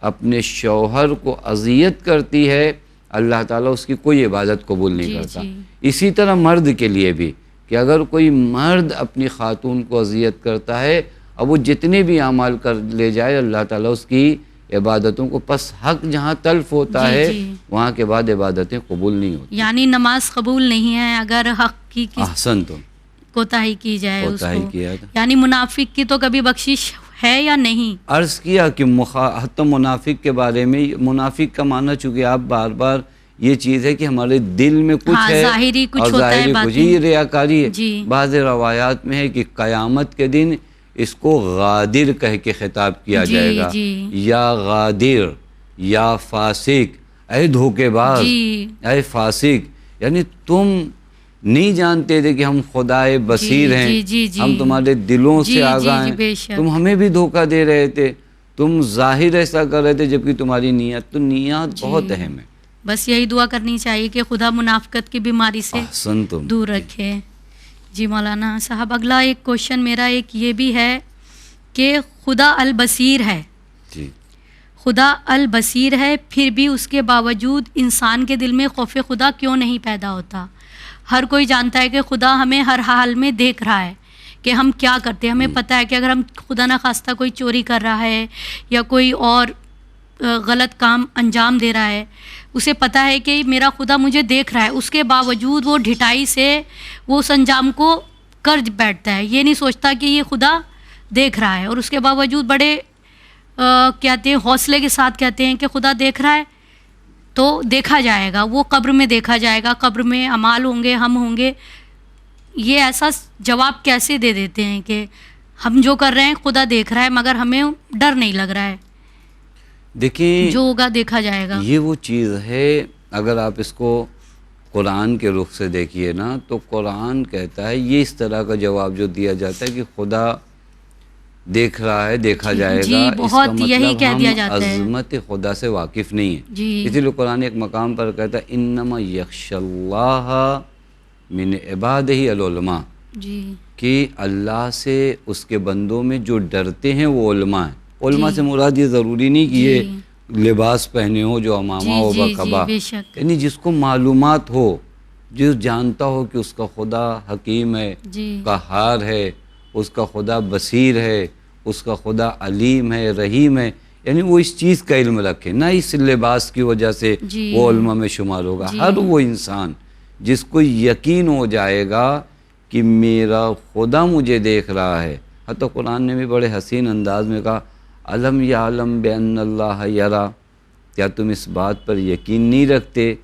اپنے شوہر کو اذیت کرتی ہے اللہ تعالیٰ اس کی کوئی عبادت قبول نہیں کرتا. اسی طرح مرد کے لیے بھی کہ اگر کوئی مرد اپنی خاتون کو اذیت کرتا ہے، اب وہ جتنے بھی اعمال کر لے جائے اللہ تعالیٰ اس کی عبادتوں کو، پس حق جہاں تلف ہوتا ہے وہاں کے بعد عبادتیں قبول نہیں ہوتی. یعنی نماز قبول نہیں ہے اگر حق کی احسن تو کوتاہی کی جائے اس کو. یعنی منافق کی تو کبھی بخشش ہے یا نہیں؟ عرض کیا کہ حتی منافق کے بارے میں، منافق کا معنی چونکہ آپ بار بار یہ چیز ہے کہ ہمارے دل میں کچھ ہے ظاہری کچھ اور ہوتا ہے، ظاہری کچھ، یہ ریاکاری ہے. بعض روایات میں ہے کہ قیامت کے دن اس کو غادر کہہ کے خطاب کیا جی جائے گا، جی یا غادر، یا فاسق، اے دھوکے باز، جی اے فاسق، یعنی تم نہیں جانتے تھے کہ ہم خدائے بصیر ہیں، جی جی جی ہم تمہارے دلوں جی سے جی آگاہ جی ہیں، بے شک تم ہمیں بھی دھوکہ دے رہے تھے، تم ظاہر ایسا کر رہے تھے جبکہ تمہاری نیت، تو نیت بہت اہم ہے۔ بس یہی دعا کرنی چاہیے کہ خدا منافقت کی بیماری سے احسنتم۔ دور رکھے۔ جی مولانا صاحب، اگلا ایک کوشچن میرا ایک یہ بھی ہے کہ خدا البصیر ہے، جی خدا البصیر ہے، پھر بھی اس کے باوجود انسان کے دل میں خوف خدا کیوں نہیں پیدا ہوتا؟ ہر کوئی جانتا ہے کہ خدا ہمیں ہر حال میں دیکھ رہا ہے کہ ہم کیا کرتے ہیں، ہمیں پتہ ہے کہ اگر ہم خدا نخواستہ کوئی چوری کر رہا ہے یا کوئی اور غلط کام انجام دے رہا ہے، اسے پتہ ہے کہ میرا خدا مجھے دیکھ رہا ہے، اس کے باوجود وہ ڈھٹائی سے وہ اس انجام کو کر بیٹھتا ہے، یہ نہیں سوچتا کہ یہ خدا دیکھ رہا ہے، اور اس کے باوجود بڑے کہتے ہیں حوصلے کے ساتھ کہتے ہیں کہ خدا دیکھ رہا ہے تو دیکھا جائے گا، وہ قبر میں دیکھا جائے گا، قبر میں اعمال ہوں گے، ہم ہوں گے۔ یہ ایسا جواب کیسے دے دیتے ہیں کہ ہم جو کر رہے ہیں خدا دیکھ رہا ہے مگر ہمیں ڈر نہیں لگ رہا ہے، دیکھیں جو ہوگا دیکھا جائے گا؟ یہ وہ چیز ہے، اگر آپ اس کو قرآن کے رخ سے دیکھیے نا تو قرآن کہتا ہے یہ اس طرح کا جواب جو دیا جاتا ہے کہ خدا دیکھ رہا ہے، دیکھا جائے جی، گا، اس کا بہت یہی مطلب کہہ دیا ہم جاتا ہے۔ عظمت خدا سے واقف نہیں ہیں۔ جی اسی لیے قرآن ایک مقام پر کہتا ہے انما یخشی اللہ من عبادہ العلماء، جی کہ اللہ سے اس کے بندوں میں جو ڈرتے ہیں وہ علماء ہیں۔ علماء سے مراد یہ ضروری نہیں کہ یہ لباس پہنے ہو جو امامہ ہو جی بقبا، بے شک، یعنی جس کو معلومات ہو، جو جانتا ہو کہ اس کا خدا حکیم ہے، جی قہار ہے، اس کا خدا بصیر ہے، اس کا خدا علیم ہے، رحیم ہے، یعنی وہ اس چیز کا علم رکھے، نہ اس لباس کی وجہ سے جی وہ علماء میں شمار ہوگا۔ جی ہر وہ انسان جس کو یقین ہو جائے گا کہ میرا خدا مجھے دیکھ رہا ہے، حتیٰ قرآن نے بھی بڑے حسین انداز میں کہا علم یعلم بان اللہ یرا، کیا تم اس بات پر یقین نہیں رکھتے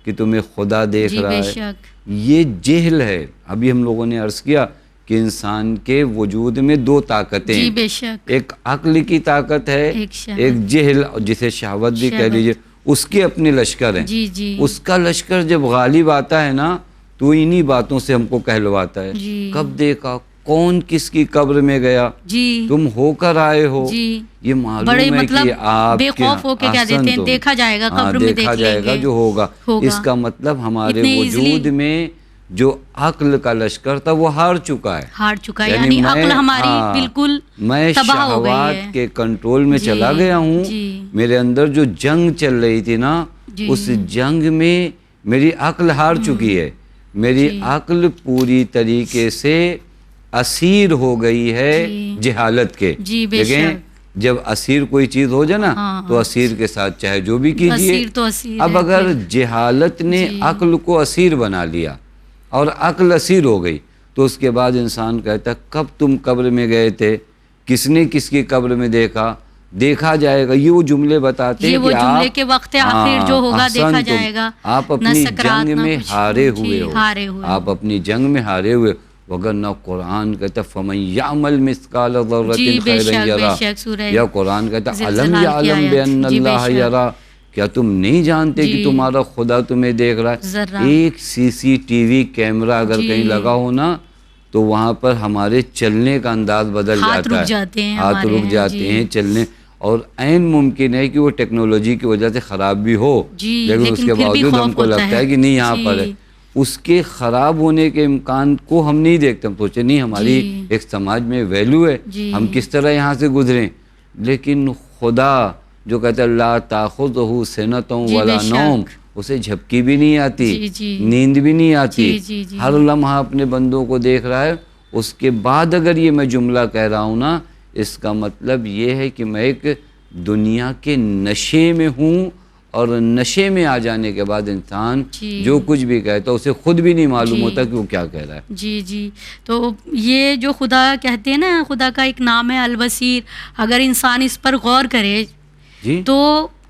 کہ تمہیں خدا دیکھ جی رہا بے ہے؟ شک، یہ جہل ہے۔ ابھی ہم لوگوں نے عرض کیا کہ انسان کے وجود میں دو طاقتیں جی ہیں، بے شک، ایک عقل کی طاقت ہے، ایک شہوت، ایک جہل جسے شہوت بھی کہہ شہوت، لیجیے، اس کے اپنے لشکر ہیں۔ جی جی اس کا لشکر جب غالب آتا ہے نا تو انہی باتوں سے ہم کو کہلواتا ہے۔ جی کب دیکھا، کون کس کی قبر میں گیا، جی تم ہو کر آئے ہو، جی یہ معلوم بڑے ہے مطلب کہ آپ بے خوف ہو کے کیا دیتے ہیں، دیکھا جائے گا، قبر میں دیکھا دیکھ جائے لیں گا گے، جو ہوگا۔ ہوگا۔ اس کا مطلب ہمارے اتنے وجود میں جو عقل کا لشکر تھا وہ ہار چکا ہے، ہار چکا ہے، یعنی عقل ہماری بالکل میں تباہ ہو گئی ہے۔ شہوات کے کنٹرول میں جی، چلا گیا ہوں، جی میرے اندر جو جنگ چل رہی تھی نا جی، اس جنگ میں میری عقل ہار چکی ہے، میری جی، عقل پوری طریقے سے اسیر ہو گئی ہے جی، جہالت کے۔ جی بے دیکھیں شک، جب اسیر کوئی چیز ہو جائے نا ہاں، تو اسیر کے ساتھ چاہے جو بھی کیجئے۔ اسیر تو اسیر اب ہے اگر پھر۔ جہالت نے جی، عقل کو اسیر بنا لیا اور عقل اسیر ہو گئی تو اس کے بعد انسان کہتا ہے کب تم قبر میں گئے تھے، کس نے کس کی قبر میں دیکھا، دیکھا جائے گا، یہ وہ جملے بتاتے یہ ہیں وہ کہ جملے آپ کے وقت آخر جو ہوگا دیکھا احسنتم، جائے گا، آپ نہ اپنی سکرات جنگ نہ میں کچھ، ہارے جی، ہوئے ہو، ہارے ہوئے آپ اپنی جنگ میں ہارے ہوئے، وگرنہ قرآن کہتا ہے فَمَن يَعْمَلْ مِثْقَالَ ذَرَّةٍ جی بے خَيْرًا شک، بے يَرَهُ، شک، سورہ یا قرآن کہتا ہے زلزلہ أَلَمْ کی يَعْلَمْ آیت، بِأَنَّ جی بے اللَّهَ شک، يَرَى، کیا تم نہیں جانتے کہ جی، تمہارا خدا تمہیں دیکھ رہا ہے؟ ذرہ، ایک سی سی ٹی وی کیمرہ اگر جی، کہیں لگا ہو نا تو وہاں پر ہمارے چلنے کا انداز بدل ہاتھ جاتا ہے، رک جاتے ہیں ہاتھ ہمارے، رک جاتے جی، ہیں چلنے، اور عین ممکن ہے کہ وہ ٹیکنالوجی کی وجہ سے خراب بھی ہو، جی، لیکن اس کے پھر بھی باوجود ہم خوف کو ہوتا لگتا ہے کہ نہیں یہاں جی، پر ہے، اس کے خراب ہونے کے امکان کو ہم نہیں دیکھتے، ہم سوچے نہیں ہماری جی، ایک سماج میں ویلیو ہے، جی، ہم کس طرح یہاں سے گزریں، لیکن خدا جو کہتا ہے لا تاخذہ سنۃ جی ولا بے شک، نوم، اسے جھپکی بھی نہیں آتی، جی جی نیند بھی نہیں آتی، جی جی جی، ہر لمحہ اپنے بندوں کو دیکھ رہا ہے۔ اس کے بعد اگر یہ میں جملہ کہہ رہا ہوں نا اس کا مطلب یہ ہے کہ میں ایک دنیا کے نشے میں ہوں، اور نشے میں آ جانے کے بعد انسان جی، جو کچھ بھی کہتا ہے اسے خود بھی نہیں معلوم جی، ہوتا کہ وہ کیا کہہ رہا ہے۔ جی جی، تو یہ جو خدا کہتے ہیں نا، خدا کا ایک نام ہے البصیر، اگر انسان اس پر غور کرے جی تو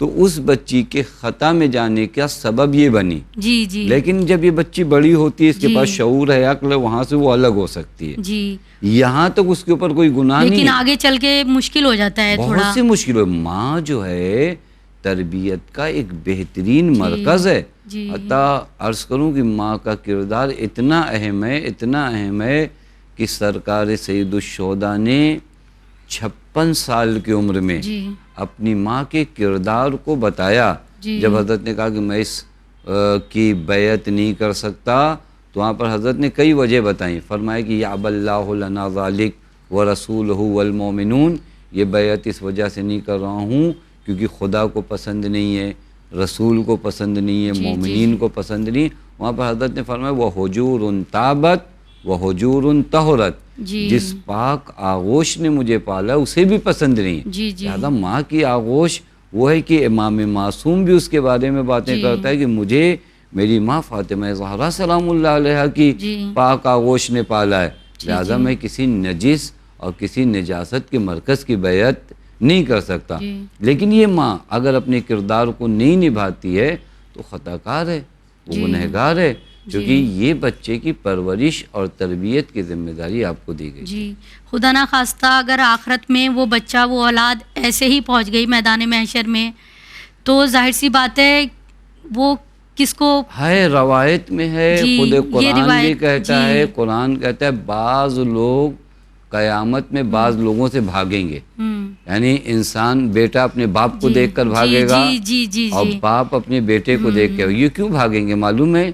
تو اس بچی کے خطا میں جانے کا سبب یہ بنی. جی جی لیکن جب یہ بچی بڑی ہوتی ہے, اس کے پاس شعور ہے, عقل ہے, وہاں سے وہ الگ ہو سکتی ہے. جی یہاں تک اس کے اوپر کوئی گناہ نہیں لیکن ہے. آگے چل کے مشکل ہو جاتا ہے تھوڑا. بہت سی مشکل ہے. ماں جو ہے تربیت کا ایک بہترین مرکز ہے. عطا عرض کروں کہ ماں کا کردار اتنا اہم ہے کہ سرکار سید الشہداء نے 56 سال کی عمر میں اپنی ماں کے کردار کو بتایا. جب حضرت نے کہا کہ میں اس کی بیعت نہیں کر سکتا, تو وہاں پر حضرت نے کئی وجہ بتائیں. فرمایا کہ یعب اللہ لنا ذالک ورسولہ والمؤمنون, یہ بیعت اس وجہ سے نہیں کر رہا ہوں کیونکہ خدا کو پسند نہیں ہے, رسول کو پسند نہیں ہے, مومنین کو پسند نہیں. وہاں پر حضرت نے فرمایا وَحُجُورٌ تَابَتْ وَحُجُورٌ طَہُرَتْ, جس پاک آغوش نے مجھے پالا اسے بھی پسند نہیں ہے. لہذا ماں کی آغوش وہ ہے کہ امام معصوم بھی اس کے بارے میں باتیں کرتا ہے کہ مجھے میری ماں فاطمہ زہرا سلام اللہ علیہ کی پاک آغوش نے پالا ہے. لہذا میں کسی نجس اور کسی نجاست کے مرکز کی بیعت نہیں کر سکتا. لیکن یہ ماں اگر اپنے کردار کو نہیں نبھاتی ہے تو خطا کار ہے, وہ گنہگار ہے, کیونکہ یہ بچے کی پرورش اور تربیت کی ذمہ داری آپ کو دی گئی. جی خدا نہ خواستہ اگر آخرت میں وہ بچہ وہ اولاد ایسے ہی پہنچ گئی میدان محشر میں, تو ظاہر سی بات ہے وہ کس کو ہے. روایت میں ہے, خود قرآن بھی کہتا ہے, قرآن کہتا ہے بعض لوگ قیامت میں بعض لوگوں سے بھاگیں گے. یعنی انسان بیٹا اپنے باپ کو دیکھ کر بھاگے گا اور باپ اپنے بیٹے کو دیکھ کر. یہ کیوں بھاگیں گے معلوم ہے؟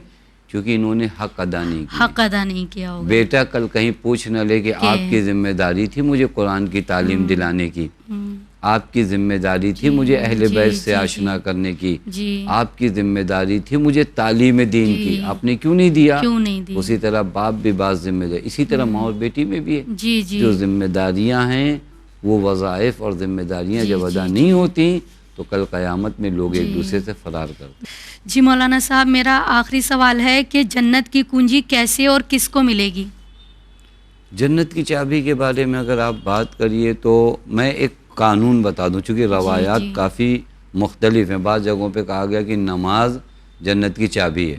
کیونکہ انہوں نے حق ادا نہیں کیا. ہوگا. بیٹا کل کہیں پوچھ نہ لے کہ آپ کی ذمہ داری تھی مجھے قرآن کی تعلیم دلانے کی, آپ کی ذمہ داری تھی مجھے اہل بیت سے آشنا کرنے کی, آپ کی ذمہ داری تھی مجھے تعلیم دین کی, آپ نے کیوں نہیں دیا؟ اسی طرح باپ بھی بعض ذمہ داری, اسی طرح ماں اور بیٹی میں بھی ہے. جو ذمہ داریاں ہیں وہ وظائف اور ذمہ داریاں جب ادا نہیں ہوتی تو کل قیامت میں لوگ ایک دوسرے سے فرار کرتے. جی مولانا صاحب, میرا آخری سوال ہے کہ جنت کی کنجی کیسے اور کس کو ملے گی؟ جنت کی چابی کے بارے میں اگر آپ بات کریے تو میں ایک قانون بتا دوں, چونکہ روایات کافی مختلف ہیں. بعض جگہوں پہ کہا گیا کہ نماز جنت کی چابی ہے,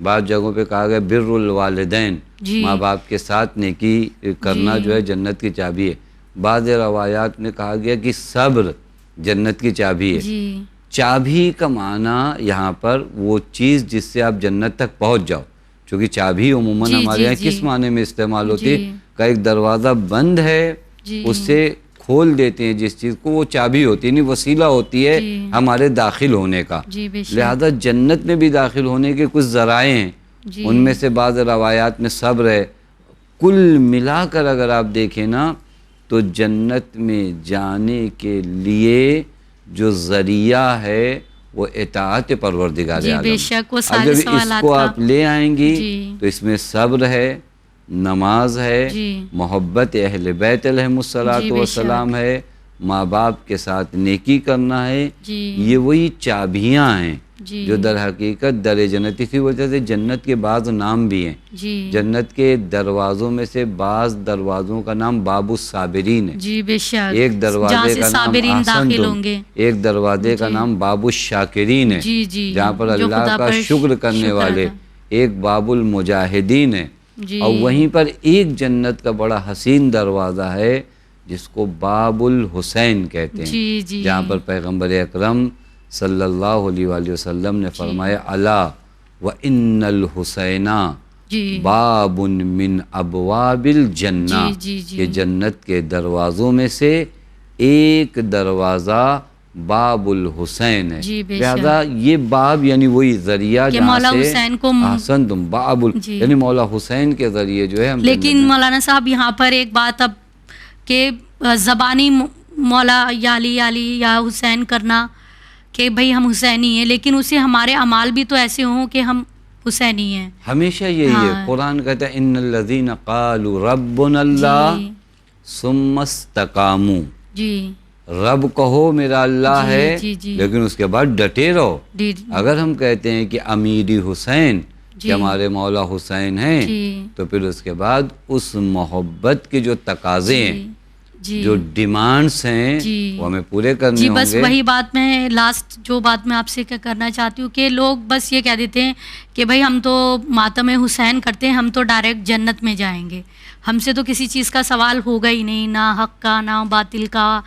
بعض جگہوں پہ کہا گیا بر الوالدین, ماں باپ کے ساتھ نیکی کرنا جو ہے جنت کی چابی ہے. بعض روایات میں کہا گیا کہ صبر جنت کی چابی ہے. چابی کا معنی یہاں پر وہ چیز جس سے آپ جنت تک پہنچ جاؤ, چونکہ چابی عموماً ہمارے یہاں کس معنی میں استعمال ہوتی ہے کہ ایک دروازہ بند ہے اس سے کھول دیتے ہیں جس چیز کو, وہ چابی ہوتی ہے, نہیں وسیلہ ہوتی ہے ہمارے داخل ہونے کا. لہذا جنت میں بھی داخل ہونے کے کچھ ذرائع ہیں, ان میں سے بعض روایات میں صبر ہے. کل ملا کر اگر آپ دیکھیں نا تو جنت میں جانے کے لیے جو ذریعہ ہے وہ اطاعت پروردگار عالم. جب اس کو آپ لے آئیں گی تو اس میں صبر ہے, نماز ہے, محبت اہل بیت علیہم الصلاۃ والسلام ہے, ماں باپ کے ساتھ نیکی کرنا ہے. یہ وہی چابیاں ہیں جو در حقیقت در جنت. اسی وجہ سے جنت کے بعض نام بھی ہیں. جنت کے دروازوں میں سے بعض دروازوں کا نام باب الصابرین ہے. ایک دروازے کا نام احسنتم, ایک دروازے کا نام باب الشاکرین ہے جہاں پر اللہ کا شکر کرنے والے. ایک باب المجاہدین ہے. اور وہیں پر ایک جنت کا بڑا حسین دروازہ ہے جس کو باب الحسین کہتے ہیں, جہاں پر پیغمبر اکرم صلی اللہ علیہ وآلہ وسلم نے فرمایا الا وان الحسین باب من ابواب الجنہ, کہ جنت کے دروازوں میں سے ایک دروازہ باب الحسین ہے. لہذا یہ باب یعنی وہی ذریعہ جہاں سے احسنتم باب یعنی مولا حسین کے ذریعے جو ہے. لیکن مولانا صاحب یہاں پر ایک بات اب کہ زبانی مولا یا علی یا حسین کرنا کہ بھئی ہم حسینی ہیں, لیکن اسے ہمارے اعمال بھی تو ایسے ہوں کہ ہم حسینی ہیں. ہمیشہ یہی ہے. قرآن کہتا ہے ان الذین قالوا ربنا اللہ ثم استقاموا, رب کہو میرا اللہ ہے لیکن اس کے بعد ڈٹے رہو. اگر ہم کہتے ہیں کہ امیری حسین کہ ہمارے مولا حسین ہیں تو پھر اس کے بعد اس محبت کے جو تقاضے ہیں جی جو ڈیمانڈس ہیں جی وہ ہمیں پورے کرنے جی ہوں بس گے. وہی بات میں لاسٹ جو بات میں آپ سے کرنا چاہتی ہوں کہ لوگ بس یہ کہہ دیتے ہیں کہ بھائی ہم تو ماتم حسین کرتے ہیں, ہم تو ڈائریکٹ جنت میں جائیں گے, ہم سے تو کسی چیز کا سوال ہوگا ہی نہیں, نہ حق کا نہ باطل کا.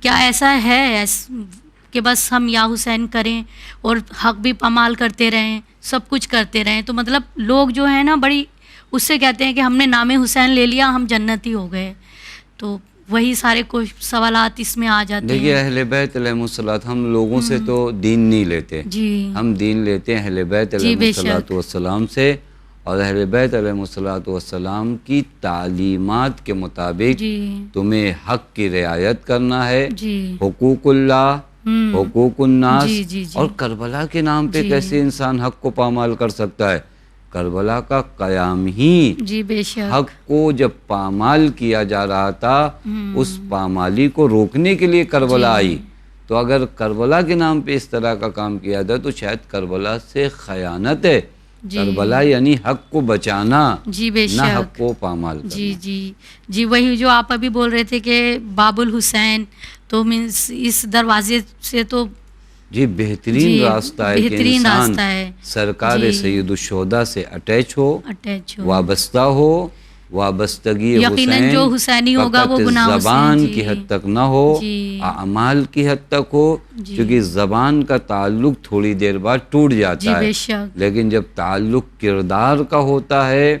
کیا ایسا ہے کہ بس ہم یا حسین کریں اور حق بھی پامال کرتے رہیں, سب کچھ کرتے رہیں؟ تو مطلب لوگ جو ہیں نا بڑی اس سے کہتے ہیں کہ ہم نے نام حسین لے لیا ہم جنتی ہو گئے. تو وہی سارے سوالات اس میں آ جاتے دیکھیے ہیں. اہل بیت علیہ الصلوۃ، ہم لوگوں سے تو دین نہیں لیتے، جی ہم دین لیتے ہیں اہل بیت جی علیہ بے الصلوۃ شک. والسلام سے، اور اہل بیت علیہ الصلوۃ والسلام کی تعلیمات کے مطابق جی تمہیں حق کی رعایت کرنا ہے، جی حقوق اللہ، حقوق الناس. جی جی جی اور کربلا کے نام پہ جی کیسے انسان حق کو پامال کر سکتا ہے؟ کربلا کا قیام ہی جی بے شک. حق کو جب پامال کیا جا رہا تھا، اس پامالی کو روکنے کے لیے کربلا آئی. تو اگر کربلا کے نام پہ اس طرح کا کام کیا جائے تو شاید کربلا سے خیانت ہے. کربلا یعنی حق کو بچانا، جی بے نہ شک. حق کو پامال کرنا. جی جی جی وہی جو آپ ابھی بول رہے تھے کہ باب الحسین، تو مینس اس دروازے سے تو جی بہترین جی راستہ ہے کہ بہترین انسان راستہ ہے. سرکار جی. سید الشہداء سے اٹیچ ہو، اٹیچ ہو. وابستہ ہو. وابستگی یقیناً حسین جو حسینی ہوگا وہ فقط گناہوں سے زبان جی کی حد تک نہ ہو، جی اعمال کی حد تک ہو. جی کیونکہ زبان کا تعلق تھوڑی دیر بعد ٹوٹ جی جاتا ہے، بے شک. لیکن جب تعلق کردار کا ہوتا ہے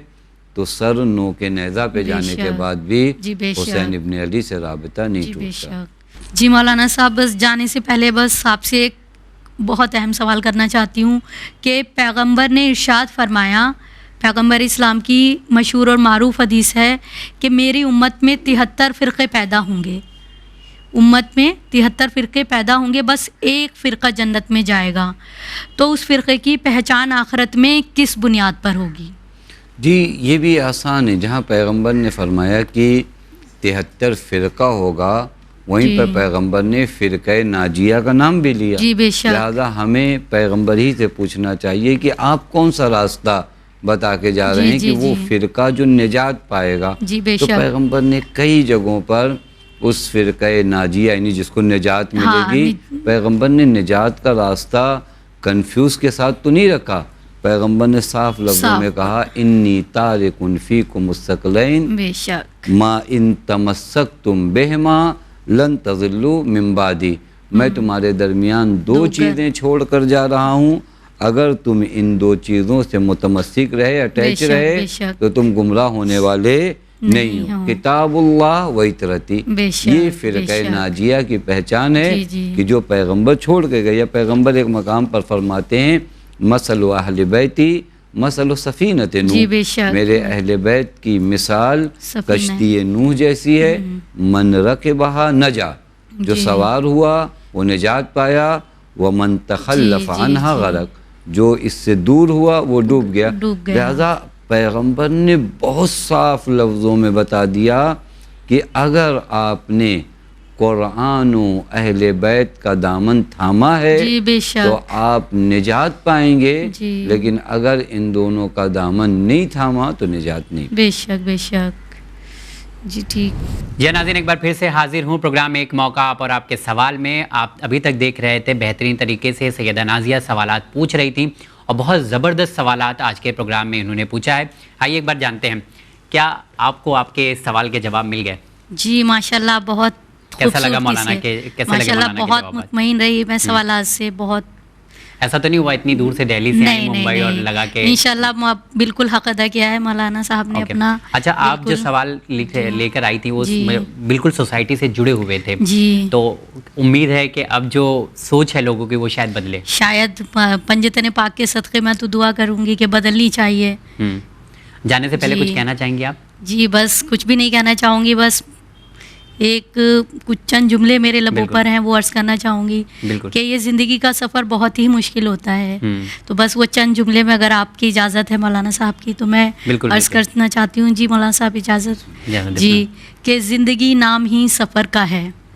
تو سر نو کے نیزہ پہ بے جانے کے شک. بعد بھی جی بے شک. حسین ابن علی سے رابطہ نہیں جی بے ٹوٹتا. شک. جی مولانا صاحب بس جانے سے پہلے بس آپ سے ایک بہت اہم سوال کرنا چاہتی ہوں کہ پیغمبر نے ارشاد فرمایا، پیغمبر اسلام کی مشہور اور معروف حدیث ہے کہ میری امت میں 73 فرقے پیدا ہوں گے، امت میں 73 فرقے پیدا ہوں گے، بس ایک فرقہ جنت میں جائے گا. تو اس فرقے کی پہچان آخرت میں کس بنیاد پر ہوگی؟ جی یہ بھی آسان ہے. جہاں پیغمبر نے فرمایا کہ 73 فرقہ ہوگا، وہیں جی. پر پیغمبر نے فرقہ ناجیہ کا نام بھی لیا. جی بے شک. لہذا ہمیں پیغمبر ہی سے پوچھنا چاہیے کہ آپ کون سا راستہ بتا کے جا رہے جی ہیں جی کہ وہ جی. فرقہ جو نجات پائے گا. جی بے تو شک. پیغمبر نے کئی جگہوں پر اس فرقہ ناجیہ یعنی جس کو نجات ملے ہاں، گی، پیغمبر نے نجات کا راستہ کنفیوز کے ساتھ تو نہیں رکھا. پیغمبر نے صاف لفظوں میں کہا انی تارک فیکم الثقلین بے شک. ما ان تمسکتم بہما لن تضلوا من بعدی. میں تمہارے درمیان دو چیزیں چھوڑ کر جا رہا ہوں، اگر تم ان دو چیزوں سے متمسک رہے، اٹیچ رہے، تو تم گمراہ ہونے والے نہیں ہو. کتاب اللہ و اطرتی، یہ فرقہ ناجیہ کی پہچان ہے کہ جو پیغمبر چھوڑ کے گئے. یا پیغمبر ایک مقام پر فرماتے ہیں مثل اہل بیتی مثل سفینۃ نوح، میرے اہل بیت کی مثال کشتی نوح جیسی ہے. من رکبہا نجا، جو سوار ہوا وہ نجات پایا، ومن تخلف عنہا غرق، جو اس سے دور ہوا وہ ڈوب گیا. لہذا پیغمبر نے بہت صاف لفظوں میں بتا دیا کہ اگر آپ نے قرآن و اہل بیت کا دامن تھاما ہے تو آپ نجات پائیں گے، لیکن اگر ان دونوں کا دامن نہیں تھاما تو نجات نہیں. بے شک بے شک. جی ٹھیک. جی ناظرین ایک بار پھر سے حاضر ہوں پروگرام ایک موقع آپ اور آپ کے سوال میں. آپ ابھی تک دیکھ رہے تھے بہترین طریقے سے سیدہ نازیہ سوالات پوچھ رہی تھیں، اور بہت زبردست سوالات آج کے پروگرام میں انہوں نے پوچھا ہے. آئیے ایک بار جانتے ہیں کیا آپ کو آپ کے سوال کے جواب مل گئے؟ جی ماشاءاللہ بہت کیسا لگا مولانا ماشاءاللہ بہت مطمئن رہی میں سوالات سے. بہت ایسا تو نہیں ہوا اتنی دور سے دہلی سے آئی ممبئی اور لگا کے؟ انشاءاللہ بالکل حق ادا کیا ہے مولانا صاحب نے اپنا. اچھا آپ جو سوال لے کر آئی تھی وہ بالکل سوسائٹی سے جڑے ہوئے تھے، جی تو امید ہے کہ اب جو سوچ ہے لوگوں کی وہ شاید بدلے. شاید پنجتن پاک کے صدقے میں تو دعا کروں گی کہ بدلنی چاہیے. جانے سے پہلے کچھ کہنا چاہیں گے آپ؟ جی بس کچھ بھی نہیں کہنا چاہوں گی، بس ایک کچھ چند جملے میرے لبوں پر ہیں وہ عرض کرنا چاہوں گی کہ یہ زندگی کا سفر بہت ہی مشکل ہوتا ہے. تو بس وہ چند جملے میں اگر آپ کی اجازت ہے مولانا صاحب کی تو میں عرض کرنا چاہتی ہوں. جی مولانا صاحب اجازت؟ جی کہ زندگی نام ہی سفر کا ہے،